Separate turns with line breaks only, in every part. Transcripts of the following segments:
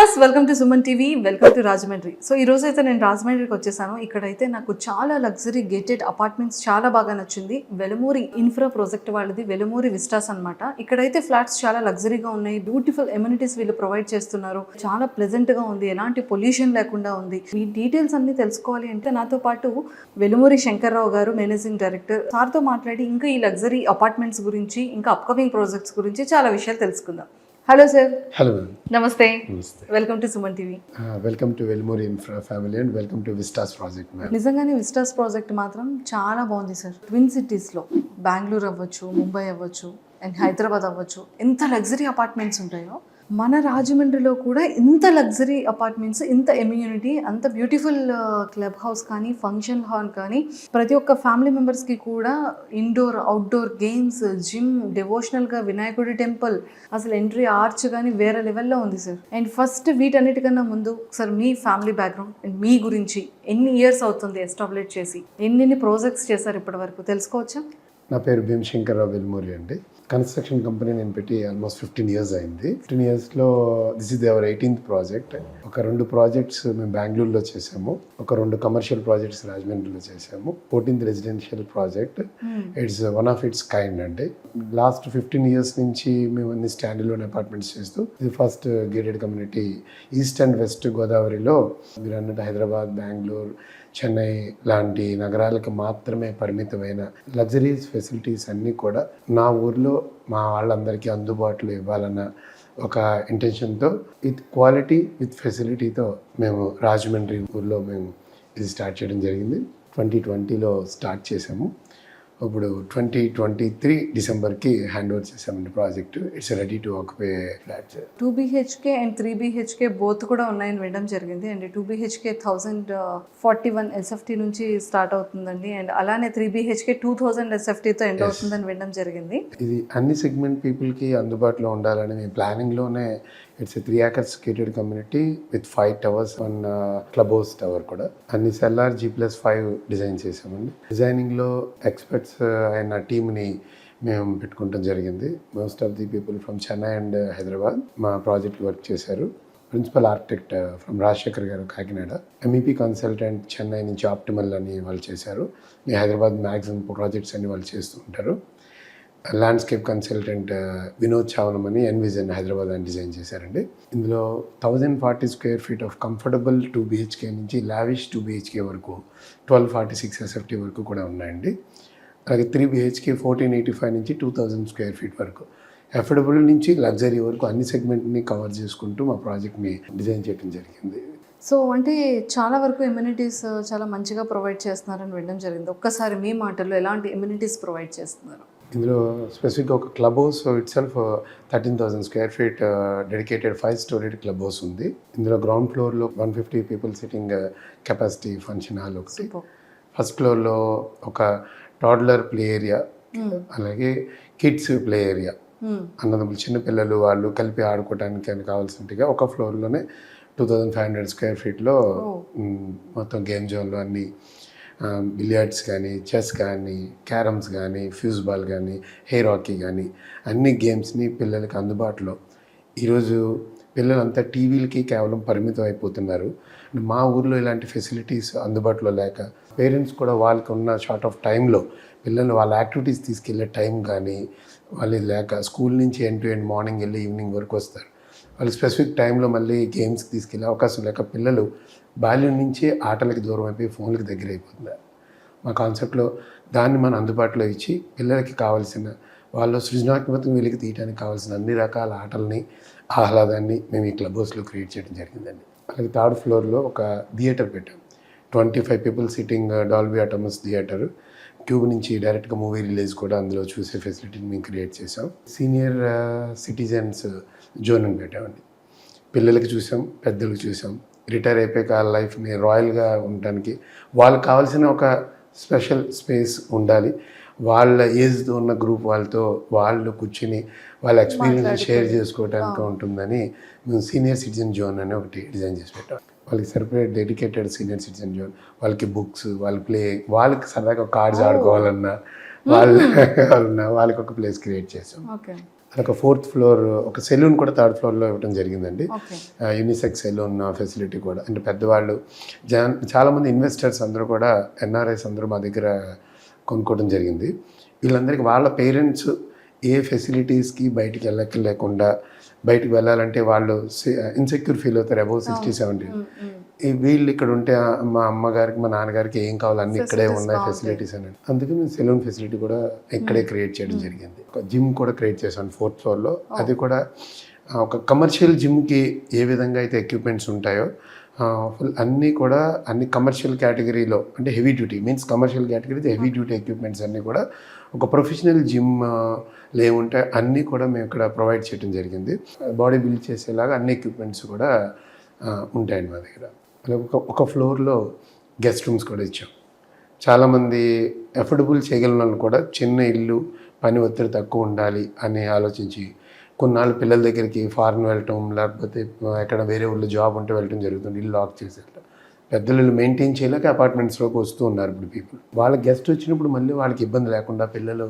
Viewers, welcome to Suman TV, welcome to Rajahmundry. So ఈ రోజు అయితే నేను రాజమండ్రికి వచ్చేసాను. ఇక్కడైతే నాకు చాలా లగ్జరీ గేటెడ్ అపార్ట్మెంట్స్ చాలా బాగా నచ్చింది. వెలమూరి ఇన్ఫ్రా ప్రాజెక్ట్ వాళ్ళది, వెలమూరి విస్టాస్ అన్నమాట. ఇక్కడైతే ఫ్లాట్స్ చాలా లగ్జరీగా ఉన్నాయి, బ్యూటిఫుల్ ఎమ్యూనిటీస్ వీళ్ళు ప్రొవైడ్ చేస్తున్నారు. చాలా ప్లెజెంట్ గా ఉంది, ఎలాంటి పొల్యూషన్ లేకుండా ఉంది. ఈ డీటెయిల్స్ అన్ని తెలుసుకోవాలి అంటే నాతో పాటు వెలమూరి శంకర్రావు గారు, మేనేజింగ్ డైరెక్టర్, సార్తో మాట్లాడి ఇంకా ఈ లగ్జరీ అపార్ట్మెంట్స్ గురించి, ఇంకా అప్కమింగ్ ప్రాజెక్ట్స్ గురించి చాలా విషయాలు తెలుసుకుందాం. Hello sir.
హలో,
నమస్తే. Welcome to Suman TV.
Welcome to Velmuri infra family and welcome to Vistas project.
నిజంగానే విస్టాస్ ప్రాజెక్ట్ మాత్రం చాలా బాగుంది సార్. ట్విన్ సిటీస్లో బెంగళూరు అవ్వచ్చు, ముంబై అవ్వచ్చు అండ్ హైదరాబాద్ అవ్వచ్చు, ఎంత లగ్జరీ అపార్ట్మెంట్స్ ఉంటాయో మన రాజమండ్రిలో కూడా ఇంత లగ్జరీ అపార్ట్మెంట్స్, ఇంత ఎమ్యూనిటీ, అంత బ్యూటిఫుల్ క్లబ్ హౌస్ కానీ, ఫంక్షన్ హాల్ కానీ, ప్రతి ఒక్క ఫ్యామిలీ మెంబర్స్కి కూడా ఇండోర్ అవుట్డోర్ గేమ్స్, జిమ్, డివోషనల్గా వినాయకుడి టెంపుల్, అసలు ఎంట్రీ ఆర్చ్ కానీ వేరే లెవెల్లో ఉంది సార్. అండ్ ఫస్ట్ వీటన్నిటికన్నా ముందు సార్ మీ ఫ్యామిలీ బ్యాక్గ్రౌండ్ అండ్ మీ గురించి, ఎన్ని ఇయర్స్ అవుతుంది ఎస్టాబ్లిష్ చేసి, ఎన్ని ప్రాజెక్ట్స్ చేశారు ఇప్పటి వరకు తెలుసుకోవచ్చా?
నా పేరు భీమశంకర్రావు వెల్మూరి అండి. కన్స్ట్రక్షన్ కంపెనీ నేను పెట్టి ఆల్మోస్ట్ 15 years అయింది. 15 yearsలో this is our 18th project. ఒక 2 ప్రాజెక్ట్స్ మేము బెంగళూరులో చేసాము, ఒక 2 కమర్షియల్ ప్రాజెక్ట్స్ రాజమండ్రిలో చేసాము. 14th residential project. It's one of it's kind అండి. లాస్ట్ 15 years నుంచి మేము అన్ని స్టాండ్ లోన్ అపార్ట్మెంట్స్ చేస్తూ, ఇది first gated community east and west గోదావరిలో. మీరు అన్నట్టు హైదరాబాద్, బెంగళూరు, చెన్నై లాంటి నగరాలకు మాత్రమే పరిమితమైన లగ్జరీస్ ఫెసిలిటీస్ అన్నీ కూడా నా ఊర్లో మా వాళ్ళందరికీ అందుబాటులో ఇవ్వాలన్న ఒక ఇంటెన్షన్తో, విత్ క్వాలిటీ విత్ ఫెసిలిటీతో మేము రాజమండ్రి ఊర్లో మేము ఇది స్టార్ట్ చేయడం జరిగింది. 2020లో స్టార్ట్ చేసాము. ఇప్పుడు 2023 డిసెంబర్కి హ్యాండ్ ఓవర్ చేసామండి project. It's ready to occupy flats.
2 BHK and 3 BHK both కూడా ఉన్నాయని వినడం జరిగింది. అండ్ 2 BHK 1041 SFT నుంచి స్టార్ట్ అవుతుందండి. అండ్ అలానే 3 BHK 2000 SFTతో ఎండ్ అవుతుందని వినడం జరిగింది.
ఇది అన్ని సెగ్మెంట్ పీపుల్కి అందుబాటులో ఉండాలని మేము ప్లానింగ్లోనే, it's 3 acres gated community with 5 towers, 1 club house tower కూడా. అన్ని సెల్లార్ G+5 డిజైన్ చేసామండి. డిజైనింగ్లో ఎక్స్పర్ట్స్ అయిన టీమ్ని మేము పెట్టుకోవడం జరిగింది. Most of the people from Chennai and Hyderabad మా ప్రాజెక్ట్ వర్క్ చేశారు. ప్రిన్సిపల్ ఆర్కిటెక్ట్ ఫ్రమ్ రాజశేఖర్ గారు కాకినాడ, MEP కన్సల్టెంట్ చెన్నై నుంచి ఆప్టిమల్ అని వాళ్ళు చేశారు. మీ హైదరాబాద్ మ్యాక్సిమం ప్రాజెక్ట్స్ అన్ని వాళ్ళు చేస్తూ ఉంటారు. ల్యాండ్స్కేప్ కన్సల్టెంట్ వినోద్ చావనం అని ఎన్విజన్ హైదరాబాద్ అని డిజైన్ చేశారండి. ఇందులో 1040 square feet of comfortable 2 BHK నుంచి లావిష్ 2 BHK వరకు 1246 SFT వరకు కూడా ఉన్నాయండి. అలాగే 3 BHK 1485 నుంచి 2000 square feet వరకు అఫోర్డబుల్ నుంచి లగ్జరీ వరకు అన్ని సెగ్మెంట్ని కవర్ చేసుకుంటూ మా ప్రాజెక్ట్ని డిజైన్ చేయడం జరిగింది.
సో అంటే చాలా వరకు ఎమ్యూనిటీస్ చాలా మంచిగా ప్రొవైడ్ చేస్తున్నారని వినడం జరిగింది. ఒక్కసారి మీ మాటల్లో ఎలాంటి ఎమ్యూనిటీస్ ప్రొవైడ్ చేస్తున్నారు?
ఇందులో స్పెసిఫిక్గా ఒక club house it self 13,000 square feet dedicated 5-storied club house ఉంది. ఇందులో గ్రౌండ్ ఫ్లోర్లో 150 people sitting capacity function hall ఒకటి. ఫస్ట్ ఫ్లోర్లో ఒక టాడ్లర్ ప్లే ఏరియా, అలాగే కిడ్స్ ప్లే ఏరియా, అన్నదమ్ములు చిన్నపిల్లలు వాళ్ళు కలిపి ఆడుకోవడానికి అని కావాల్సినట్టుగా ఒక ఫ్లోర్లోనే 2500 square feetలో మొత్తం గేమ్ జోన్లో అన్ని బిలియర్డ్స్ కానీ, చెస్ కానీ, క్యారమ్స్ కానీ, ఫ్యూజ్ బాల్ కానీ, హెయిర్ హాకీ కానీ అన్ని గేమ్స్ని పిల్లలకి అందుబాటులో. ఈరోజు పిల్లలంతా టీవీలకి కేవలం పరిమితం అయిపోతున్నారు. మా ఊర్లో ఇలాంటి ఫెసిలిటీస్ అందుబాటులో లేక పేరెంట్స్ కూడా వాళ్ళకి ఉన్న షార్ట్ ఆఫ్ టైంలో పిల్లలు వాళ్ళ యాక్టివిటీస్ తీసుకెళ్ళే టైం కానీ వాళ్ళు లేక, స్కూల్ నుంచి ఎండ్ టు ఎండ్ మార్నింగ్ వెళ్ళి ఈవినింగ్ వరకు వస్తారు. వాళ్ళు స్పెసిఫిక్ టైంలో మళ్ళీ గేమ్స్కి తీసుకెళ్ళే అవకాశం లేక పిల్లలు బాల్యం నుంచి ఆటలకి దూరం అయిపోయి ఫోన్లకి దగ్గర అయిపోతున్నారు. మా కాన్సెప్ట్లో దాన్ని మనం అందుబాటులో ఇచ్చి పిల్లలకి కావాల్సిన, వాళ్ళు సృజనాత్మకతను వెలికి తీయడానికి కావాల్సిన అన్ని రకాల ఆటల్ని, ఆహ్లాదాన్ని మేము ఈ క్లబ్ హౌస్లో క్రియేట్ చేయడం జరిగిందండి. అలాగే 3rd floorలో ఒక థియేటర్ పెట్టాం. 25 people sitting Dolby Atmos theatre. Qube నుంచి డైరెక్ట్గా మూవీ రిలీజ్ కూడా అందులో చూసే ఫెసిలిటీని మేము క్రియేట్ చేసాం. సీనియర్ సిటిజన్స్ జోన్ అని పెట్టామండి. పిల్లలకి చూసాం, పెద్దలకు చూసాం. రిటైర్ అయిపోయాక ఆ లైఫ్ని రాయల్గా ఉండడానికి వాళ్ళకి కావాల్సిన ఒక స్పెషల్ స్పేస్ ఉండాలి. వాళ్ళ ఏజ్తో ఉన్న గ్రూప్ వాళ్ళతో వాళ్ళు కూర్చుని వాళ్ళ ఎక్స్పీరియన్స్ షేర్ చేసుకోవడానికి ఉంటుందని మేము సీనియర్ సిటిజన్ జోన్ అని ఒకటి డిజైన్ చేసి పెట్టాం. వాళ్ళకి separate dedicated senior citizen zone, వాళ్ళకి బుక్స్, వాళ్ళ ప్లే, వాళ్ళకి సరదాగా కార్డ్స్ ఆడుకోవాలన్నా వాళ్ళకి ఒక ప్లేస్ క్రియేట్ చేసాం.
ఓకే.
అదొక 4th ఫ్లోర్ ఒక సెలూన్ కూడా 3rd ఫ్లోర్లో ఇవ్వడం జరిగిందండి.
ఓకే.
యూనిసెక్స్ సెలూన్ ఫెసిలిటీ కూడా, అంటే పెద్దవాళ్ళు చాలామంది ఇన్వెస్టర్స్ అందరూ కూడా ఎన్ఆర్ఐస్ అందరూ మా దగ్గర కొనుక్కోవడం జరిగింది. వీళ్ళందరికీ వాళ్ళ పేరెంట్స్ ఏ ఫెసిలిటీస్కి బయటికి లేకుండా బయటికి వెళ్ళాలంటే వాళ్ళు ఇన్సెక్యూర్ ఫీల్ అవుతారు అబౌవ్ 60-70. వీళ్ళు ఇక్కడ ఉంటే మా అమ్మగారికి మా నాన్నగారికి ఏం కావాలి అన్నీ ఇక్కడే ఉన్నాయి ఫెసిలిటీస్ అని. అందుకే మేము సెలూన్ ఫెసిలిటీ కూడా ఇక్కడే క్రియేట్ చేయడం జరిగింది. ఒక జిమ్ కూడా క్రియేట్ చేశాను 4th ఫ్లోర్లో. అది కూడా ఒక కమర్షియల్ జిమ్కి ఏ విధంగా అయితే ఎక్విప్మెంట్స్ ఉంటాయో ఫుల్ అన్నీ కూడా అన్ని కమర్షియల్ కేటగిరీలో, అంటే heavy duty means commercial category heavy duty equipments అన్నీ కూడా ఒక ప్రొఫెషనల్ జిమ్ లేవుంటే అన్నీ కూడా మేము ఇక్కడ ప్రొవైడ్ చేయడం జరిగింది. బాడీ బిల్డ్ చేసేలాగా అన్ని ఎక్విప్మెంట్స్ కూడా ఉంటాయండి మా దగ్గర. అలాగే ఒక ఫ్లోర్లో గెస్ట్ రూమ్స్ కూడా ఇచ్చాం. చాలామంది అఫోర్డబుల్ చేయగలిగిన వాళ్ళు కూడా చిన్న ఇల్లు, పని ఒత్తిడి తక్కువ ఉండాలి అని ఆలోచించి కొన్నాళ్ళు పిల్లల దగ్గరికి ఫారెన్ వెళ్ళటం, లేకపోతే ఎక్కడ వేరే ఊళ్ళో జాబ్ ఉంటే వెళ్ళటం జరుగుతుంది. ఇల్లు లాక్ చేసి వెళ్ళటం, పెద్దలు మెయింటైన్ చేయలేక అపార్ట్మెంట్స్లోకి వస్తూ ఉన్నారు ఇప్పుడు పీపుల్. వాళ్ళ గెస్ట్ వచ్చినప్పుడు మళ్ళీ వాళ్ళకి ఇబ్బంది లేకుండా, పిల్లలు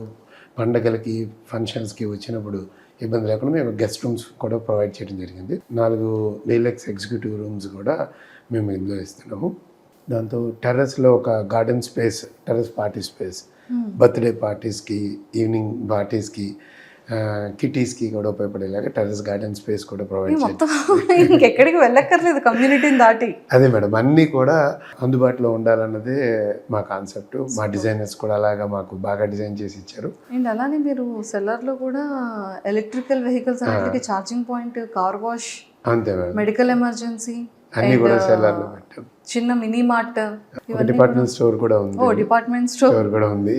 పండగలకి ఫంక్షన్స్కి వచ్చినప్పుడు ఇబ్బంది లేకుండా మేము గెస్ట్ రూమ్స్ కూడా ప్రొవైడ్ చేయడం జరిగింది. 4 డీలక్స్ ఎగ్జిక్యూటివ్ రూమ్స్ కూడా మేము ఇందులో ఇస్తున్నాము. దాంతో టెర్రస్లో ఒక garden space, terrace party space, birthday పార్టీస్కి, ఈవినింగ్ పార్టీస్కి, కిటీస్కి కూడా ఉపయోగపడేలాగా టెర్రస్ గార్డెన్ స్పేస్ కూడా ప్రొవైడ్ చేయాలి.
ఇంకెక్కడికి వెళ్ళక్కర్లేదు కమ్యూనిటీని దాటి.
అదే మేడం, అన్నీ కూడా అందుబాటులో ఉండాలన్నదే మా కాన్సెప్ట్. మా డిజైనర్స్ కూడా అలాగా మాకు బాగా డిజైన్ చేసి ఇచ్చారు.
అండ్ అలానే మీరు సెల్లర్లో కూడా ఎలక్ట్రికల్ వెహికల్స్ అన్నిటికీ ఛార్జింగ్ పాయింట్, కార్ వాష్,
అంతే మేడం,
మెడికల్ ఎమర్జెన్సీ
అన్నీ కూడా సెల్లర్లో పెట్టాం.
చిన్న మినీ మార్ట్,
డిపార్ట్మెంట్ స్టోర్ కూడా ఉంది.
డిపార్ట్మెంట్ స్టోర్
కూడా ఉంది.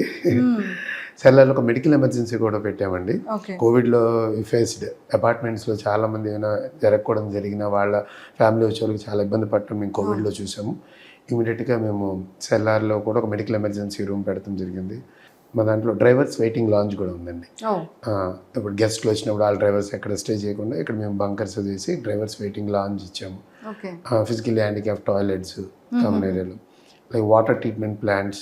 సెల్లర్లో ఒక మెడికల్ ఎమర్జెన్సీ కూడా పెట్టామండి. కోవిడ్లో ఫేస్డ్ అపార్ట్మెంట్స్లో చాలామంది ఏమైనా జరగకూడదు జరిగిన వాళ్ళ ఫ్యామిలీ వచ్చే వాళ్ళకి చాలా ఇబ్బంది పడటం మేము కోవిడ్లో చూసాము. ఇమీడియట్గా మేము సెల్లార్లో కూడా ఒక మెడికల్ ఎమర్జెన్సీ రూమ్ పెడతాం జరిగింది. మా దాంట్లో డ్రైవర్స్ వెయిటింగ్ లాంజ్ కూడా ఉందండి. ఇప్పుడు గెస్ట్లు వచ్చినప్పుడు వాళ్ళ డ్రైవర్స్ ఎక్కడ స్టే చేయకుండా ఇక్కడ మేము బంకర్స్ చేసి డ్రైవర్స్ వెయిటింగ్ లాంజ్ ఇచ్చాము. ఫిజికల్లీ హ్యాండిక్యాప్ టాయిలెట్స్ కామన్ ఏరియాలో, like water treatment plants,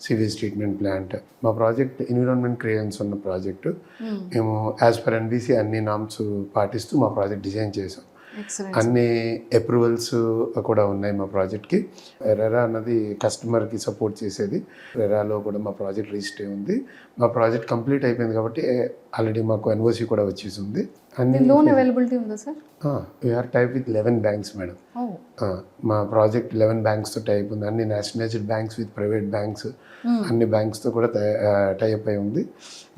sewage treatment plant. మా ప్రాజెక్ట్ ఎన్విరాన్మెంట్ క్లియరెన్స్ ఉన్న ప్రాజెక్టు. మేము యాజ్ పర్ ఎన్బీసీ అన్ని నామ్స్ పాటిస్తూ మా ప్రాజెక్ట్ డిజైన్ చేసాం. అన్ని అప్రూవల్స్ కూడా ఉన్నాయి మా ప్రాజెక్ట్కి. రెరా అన్నది కస్టమర్కి సపోర్ట్ చేసేది. రెరాలో కూడా మా ప్రాజెక్ట్ రిజిస్టర్ అయి ఉంది. మా ప్రాజెక్ట్ కంప్లీట్ అయిపోయింది కాబట్టి ఆల్రెడీ మాకు ఎన్ఓసి కూడా వచ్చేసి ఉంది.
అన్ని లోన్ అవైలబిలిటీ ఉందా sir?
We are tie up with 11 banks madam. మా ప్రాజెక్ట్ 11 బ్యాంక్స్తో టైప్ ఉంది. అన్ని nationalised banks with private banks, అన్ని బ్యాంక్స్తో కూడా టైప్ అయి ఉంది.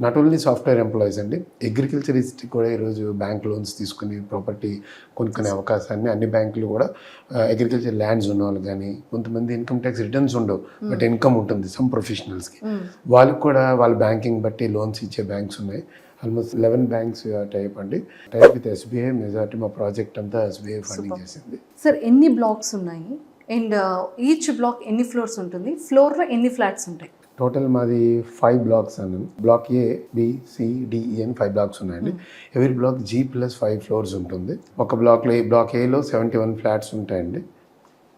నాట్ ఓన్లీ సాఫ్ట్వేర్ ఎంప్లాయీస్ అండి, అగ్రికల్చరిస్ట్ కూడా ఈరోజు బ్యాంక్ లోన్స్ తీసుకుని ప్రాపర్టీ కొనుక్కునే అవకాశాన్ని అన్ని బ్యాంకులు కూడా, అగ్రికల్చర్ ల్యాండ్స్ ఉన్న వాళ్ళు కానీ, కొంతమంది ఇన్కమ్ ట్యాక్స్ రిటర్న్స్ ఉండవు బట్ ఇన్కమ్ ఉంటుంది సమ్ ప్రొఫెషనల్స్కి, వాళ్ళకి కూడా వాళ్ళ బ్యాంకింగ్ బట్టి లోన్స్ ఇచ్చే బ్యాంక్స్ ఉన్నాయి. ఆల్మోస్ట్ 11 బ్యాంక్స్ టైప్ అండి. Type with SBI. మెజారిటీ మా ప్రాజెక్ట్ అంతా ఎస్బీఐ ఫండింగ్ చేసింది.
సార్ ఎన్ని బ్లాక్స్ ఉన్నాయి అండ్ ఈచ్ బ్లాక్ ఎన్ని ఫ్లోర్స్ ఉంటుంది? ఫ్లోర్లో ఎన్ని ఫ్లాట్స్ ఉంటాయి?
టోటల్ మాది 5 బ్లాక్స్ అన్నాను. బ్లాక్ ఏ, బి, సి, డి, ఈ అని 5 బ్లాక్స్ ఉన్నాయండి. ఎవరీ బ్లాక్ G+5 ఫ్లోర్స్ ఉంటుంది. ఒక బ్లాక్లో బ్లాక్ ఏలో 71 ఫ్లాట్స్ ఉంటాయండి.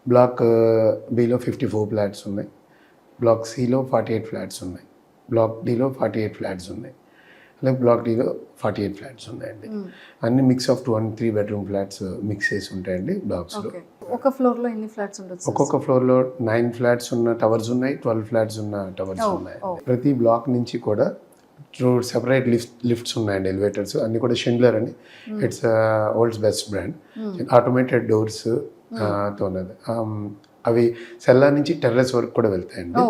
బ్లాక్ బిలో 54 ఫ్లాట్స్ ఉన్నాయి. బ్లాక్ సిలో 48 ఫ్లాట్స్ ఉన్నాయి. బ్లాక్ డిలో 48 ఫ్లాట్స్ ఉన్నాయి. అలాగే బ్లాక్ డిలో 48 ఫ్లాట్స్ ఉన్నాయండి. అన్ని mix of 2 and 3 bedroom flats mix చేసి ఉంటాయండి బ్లాక్స్లో.
ఒక ఫ్లోర్లో ఎన్ని ఫ్లాట్స్ ఉంటుంది?
ఒక్కొక్క ఫ్లోర్లో 9 ఫ్లాట్స్ ఉన్న టవర్స్ ఉన్నాయి, 12 ఫ్లాట్స్ ఉన్న టవర్స్ ఉన్నాయి. ప్రతి బ్లాక్ నుంచి కూడా సెపరేట్ లిఫ్ట్స్ ఉన్నాయండి, ఎలివేటర్స్ అన్ని కూడా షిండ్లర్ అని, it's world's best brand. Automated doors తో ఉన్నది. అవి సెల్లార్ నుంచి టెర్రస్ వరకు కూడా వెళ్తాయండి.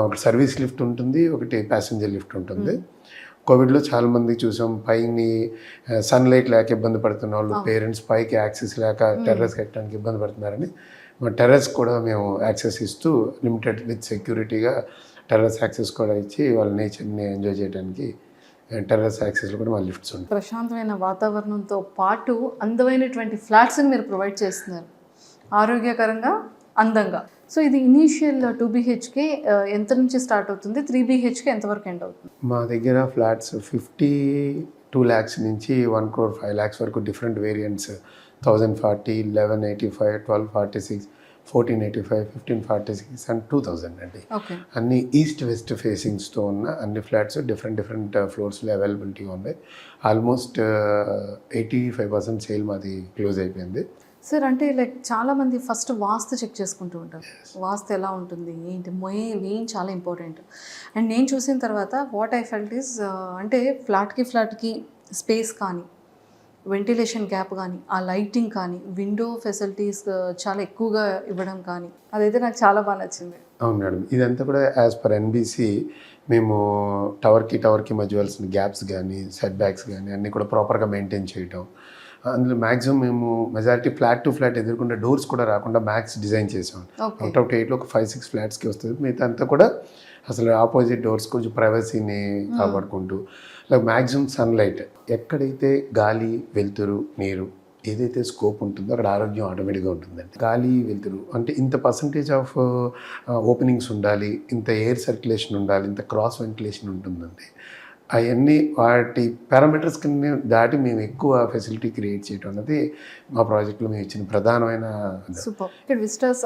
ఒక సర్వీస్ లిఫ్ట్ ఉంటుంది, ఒకటి ప్యాసింజర్ లిఫ్ట్ ఉంటుంది. కోవిడ్లో చాలామంది చూసాం, పైని సన్లైట్ లేక ఇబ్బంది పడుతున్న వాళ్ళు, పేరెంట్స్ పైకి యాక్సెస్ లేక టెర్రస్కి ఎక్కడానికి ఇబ్బంది పడుతున్నారని మా టెర్రస్ కూడా మేము యాక్సెస్ ఇస్తూ లిమిటెడ్ విత్ సెక్యూరిటీగా టెర్రస్ యాక్సెస్ కూడా ఇచ్చి వాళ్ళ నేచర్ని ఎంజాయ్ చేయడానికి టెర్రస్ యాక్సెస్లో కూడా మా లిఫ్ట్స్ ఉంటాయి.
ప్రశాంతమైన వాతావరణంతో పాటు అందమైనటువంటి ఫ్లాట్స్ని మీరు ప్రొవైడ్ చేస్తున్నారు, ఆరోగ్యకరంగా, అందంగా. సో ఇది ఇనీషియల్ 2 BHK ఎంత నుంచి స్టార్ట్ అవుతుంది? 3 BHK ఎంతవరకు ఎండ్ అవుతుంది?
మా దగ్గర ఫ్లాట్స్ 52 lakhs నుంచి 1 crore 5 lakhs వరకు డిఫరెంట్ వేరియంట్స్, 1040, 1185, 1246, 1485, 1546 అండ్ 2000 అండి.
ఓకే.
అన్ని ఈస్ట్ వెస్ట్ ఫేసింగ్స్తో ఉన్న అన్ని ఫ్లాట్స్ డిఫరెంట్ ఫ్లోర్స్లో అవైలబిలిటీ ఉన్నాయి. ఆల్మోస్ట్ 85% సేల్ మాది క్లోజ్ అయిపోయింది.
సార్ అంటే లైక్ చాలామంది ఫస్ట్ వాస్తు చెక్ చేసుకుంటూ ఉంటారు. వాస్తు ఎలా ఉంటుంది ఏంటి మెయిన్ చాలా ఇంపార్టెంట్. అండ్ నేను చూసిన తర్వాత వాట్ ఐ ఫెల్ట్ ఈస్ అంటే ఫ్లాట్కి స్పేస్ కానీ, వెంటిలేషన్ గ్యాప్ కానీ, ఆ లైటింగ్ కానీ, విండో ఫెసిలిటీస్ చాలా ఎక్కువగా ఇవ్వడం కానీ, అదైతే నాకు చాలా బాగా నచ్చింది.
అవును మేడం, ఇదంతా కూడా యాజ్ పర్ ఎన్బిసి మేము టవర్కి మధ్య వలసిన గ్యాప్స్ కానీ, సెట్ బ్యాక్స్ కానీ అన్నీ కూడా ప్రాపర్గా మెయింటైన్ చేయటం. అందులో మ్యాక్సిమం మేము మెజారిటీ ఫ్లాట్ టు ఫ్లాట్ ఎదుర్కొంటే డోర్స్ కూడా రాకుండా మ్యాక్స్ డిజైన్ చేసాం. అవుట్ ఆఫ్ 8లో ఒక 5-6 ఫ్లాట్స్కి వస్తుంది. మిగతా అంతా కూడా అసలు ఆపోజిట్ డోర్స్ కొంచెం ప్రైవసీని కాపాడుకుంటూ లైక్ మ్యాక్సిమం సన్లైట్, ఎక్కడైతే గాలి వెలుతురు నీరు ఏదైతే స్కోప్ ఉంటుందో అక్కడ ఆరోగ్యం ఆటోమేటిక్గా ఉంటుందండి. గాలి వెలుతురు అంటే ఇంత పర్సంటేజ్ ఆఫ్ ఓపెనింగ్స్ ఉండాలి, ఇంత ఎయిర్ సర్క్యులేషన్ ఉండాలి, ఇంత క్రాస్ వెంటిలేషన్ ఉంటుందండి. అవన్నీ వాటి పారామీటర్స్ కింద దాటి మేము ఎక్కువ ఫెసిలిటీ క్రియేట్ చేయడం అనేది మా ప్రాజెక్ట్లో మేము ఇచ్చిన ప్రధానమైన.
సూపర్. ఇక్కడ విజిటర్స్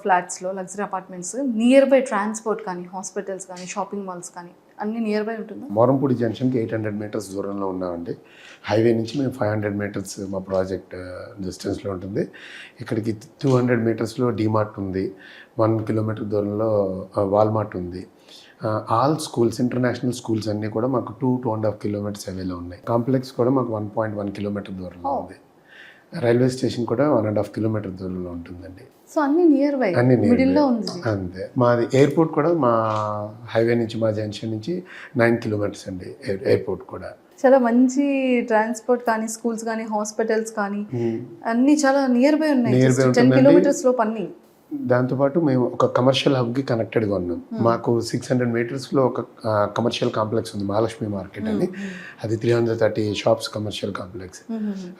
ఫ్లాట్స్లో luxury apartments near by transport కానీ, హాస్పిటల్స్ కానీ, షాపింగ్ మాల్స్ కానీ అన్ని నియర్ బై ఉంటుందా?
మోరంపూడి జంక్షన్కి 800 మీటర్స్ దూరంలో ఉన్నామండి. హైవే నుంచి మేము 500 మీటర్స్ మా ప్రాజెక్ట్ డిస్టెన్స్లో ఉంటుంది. ఇక్కడికి 200 మీటర్స్లో డీమార్ట్ ఉంది, 1 కిలోమీటర్ దూరంలో వాల్మార్ట్ ఉంది. ఆల్ స్కూల్స్, ఇంటర్నేషనల్ స్కూల్స్ అన్నీ కూడా మాకు 2-2.5 కిలోమీటర్స్ అవేలో ఉన్నాయి. కాంప్లెక్స్ కూడా మాకు 1.1 కిలోమీటర్ దూరంలో ఉంది. రైల్వే స్టేషన్ కూడా 1.5 కిలోమీటర్ దూరంలో ఉంటుందండి.
సో అన్ని నియర్ బై,
అన్ని
మిడిల్లో ఉంది.
అంతే. మాది ఎయిర్పోర్ట్ కూడా మా హైవే నుంచి మా జంక్షన్ నుంచి 9 కిలోమీటర్స్ అండి ఎయిర్పోర్ట్ కూడా.
చాలా మంచి ట్రాన్స్పోర్ట్ కానీ, స్కూల్స్ కానీ, హాస్పిటల్స్ కానీ అన్ని చాలా నియర్ బై ఉన్నాయి. 10 కిలోమీటర్స్ లోపు అన్ని.
దాంతోపాటు మేము ఒక కమర్షియల్ హబ్కి కనెక్టెడ్గా ఉన్నాం. మాకు 600 మీటర్స్లో ఒక కమర్షియల్ కాంప్లెక్స్ ఉంది, మహాలక్ష్మి మార్కెట్ అని. అది 330 షాప్స్ కమర్షియల్ కాంప్లెక్స్.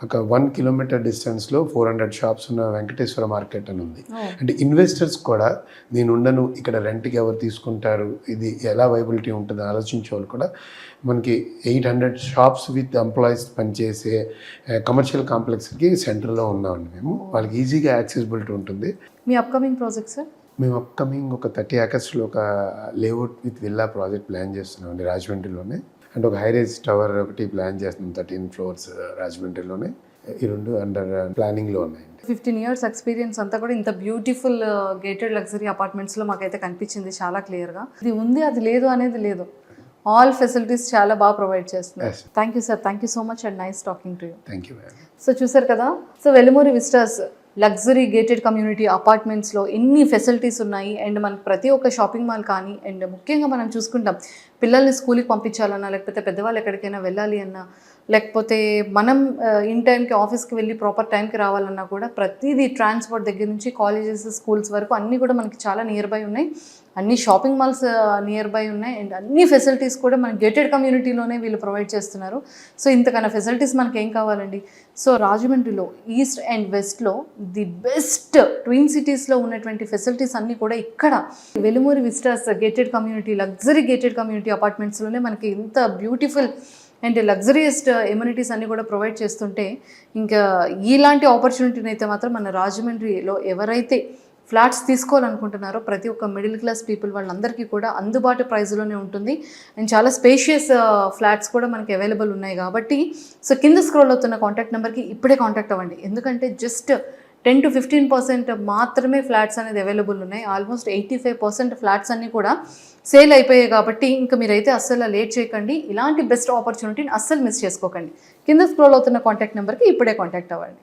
ఒక 1 కిలోమీటర్ డిస్టెన్స్లో 400 షాప్స్ ఉన్న వెంకటేశ్వర మార్కెట్ అని ఉంది. అంటే ఇన్వెస్టర్స్ కూడా నేను ఉండను ఇక్కడ రెంట్కి ఎవరు తీసుకుంటారు, ఇది ఎలా వైబిలిటీ ఉంటుంది ఆలోచించే వాళ్ళు కూడా మనకి 800 షాప్స్ విత్ ఎంప్లాయీస్ పనిచేసే కమర్షియల్ కాంప్లెక్స్కి సెంటర్లో ఉన్నామండి మేము. వాళ్ళకి ఈజీగా యాక్సెసిబిలిటీ ఉంటుంది.
మీ అప్కమింగ్ ప్రాజెక్ట్ సార్?
మేము అప్కమింగ్ ఒక 30 acresలో ఒక layout with villa project plan చేస్తున్నామండి రాజమండ్రిలోనే. అండ్ ఒక హైరేజ్ టవర్ ఒకటి ప్లాన్ చేస్తున్నాం 13 ఫ్లోర్స్ రాజమండ్రిలోనే. ఈ 2 అండర్ ప్లానింగ్లో ఉన్నాయండి.
15 years ఎక్స్పీరియన్స్ అంతా కూడా ఇంత బ్యూటిఫుల్ గేటెడ్ లగ్జరీ అపార్ట్మెంట్స్లో మాకైతే కనిపించింది చాలా క్లియర్గా. ఇది ఉంది అది లేదు అనేది లేదు, ఆల్ ఫెసిలిటీస్ చాలా బాగా ప్రొవైడ్ చేస్తున్నారు. Thank you sir, thank you so much and nice talking to you.
Thank you ma'am.
So చూసారు కదా, so Velumuri Vistas luxury gated community అపార్ట్మెంట్స్లో ఎన్ని ఫెసిలిటీస్ ఉన్నాయి. అండ్ మనకు ప్రతి ఒక్క షాపింగ్ మాల్ కానీ, అండ్ ముఖ్యంగా మనం చూసుకుంటాం పిల్లల్ని స్కూల్కి పంపించాలన్నా, లేకపోతే పెద్దవాళ్ళు ఎక్కడికైనా వెళ్ళాలి అన్నా, లేకపోతే మనం ఇన్ టైంకి ఆఫీస్కి వెళ్ళి ప్రాపర్ టైంకి రావాలన్నా కూడా ప్రతిదీ ట్రాన్స్పోర్ట్ దగ్గర నుంచి కాలేజెస్, స్కూల్స్ వరకు అన్నీ కూడా మనకి చాలా నియర్ బై ఉన్నాయి. అన్ని షాపింగ్ మాల్స్ నియర్ బై ఉన్నాయి. అండ్ అన్ని ఫెసిలిటీస్ కూడా మన గేటెడ్ కమ్యూనిటీలోనే వీళ్ళు ప్రొవైడ్ చేస్తున్నారు. సో ఇంతకన్నా ఫెసిలిటీస్ మనకి ఏం కావాలండి. సో రాజమండ్రిలో ఈస్ట్ అండ్ వెస్ట్లో ది బెస్ట్ ట్విన్ సిటీస్లో ఉన్నటువంటి ఫెసిలిటీస్ అన్నీ కూడా ఇక్కడ Velumuri Vistas gated community, luxury gated community అపార్ట్మెంట్స్లోనే మనకి ఇంత బ్యూటిఫుల్ అండ్ లగ్జరియస్ట్ ఎమ్యూనిటీస్ అన్నీ కూడా ప్రొవైడ్ చేస్తుంటే, ఇంకా ఇలాంటి ఆపర్చునిటీని అయితే మాత్రం మన రాజమండ్రిలో ఎవరైతే ఫ్లాట్స్ తీసుకోవాలనుకుంటున్నారో ప్రతి ఒక్క మిడిల్ క్లాస్ పీపుల్ వాళ్ళందరికీ కూడా అందుబాటు ప్రైస్లోనే ఉంటుంది. అండ్ చాలా స్పేషియస్ ఫ్లాట్స్ కూడా మనకి అవైలబుల్ ఉన్నాయి కాబట్టి సో కింద స్క్రోల్ అవుతున్న కాంటాక్ట్ నెంబర్కి ఇప్పుడే కాంటాక్ట్ అవ్వండి. ఎందుకంటే జస్ట్ 10 to 15% మాత్రమే ఫ్లాట్స్ అనేది అవైలబుల్ ఉన్నాయి. ఆల్మోస్ట్ 85% ఫ్లాట్స్ అన్నీ కూడా సేల్ అయిపోయాయి కాబట్టి ఇంకా మీరైతే అస్సలు లేట్ చేయకండి. ఇలాంటి బెస్ట్ ఆపర్చునిటీని అస్సలు మిస్ చేసుకోకండి. కింద స్క్రోల్ అవుతున్న కాంటాక్ట్ నెంబర్కి ఇప్పుడే కాంటాక్ట్ అవ్వండి.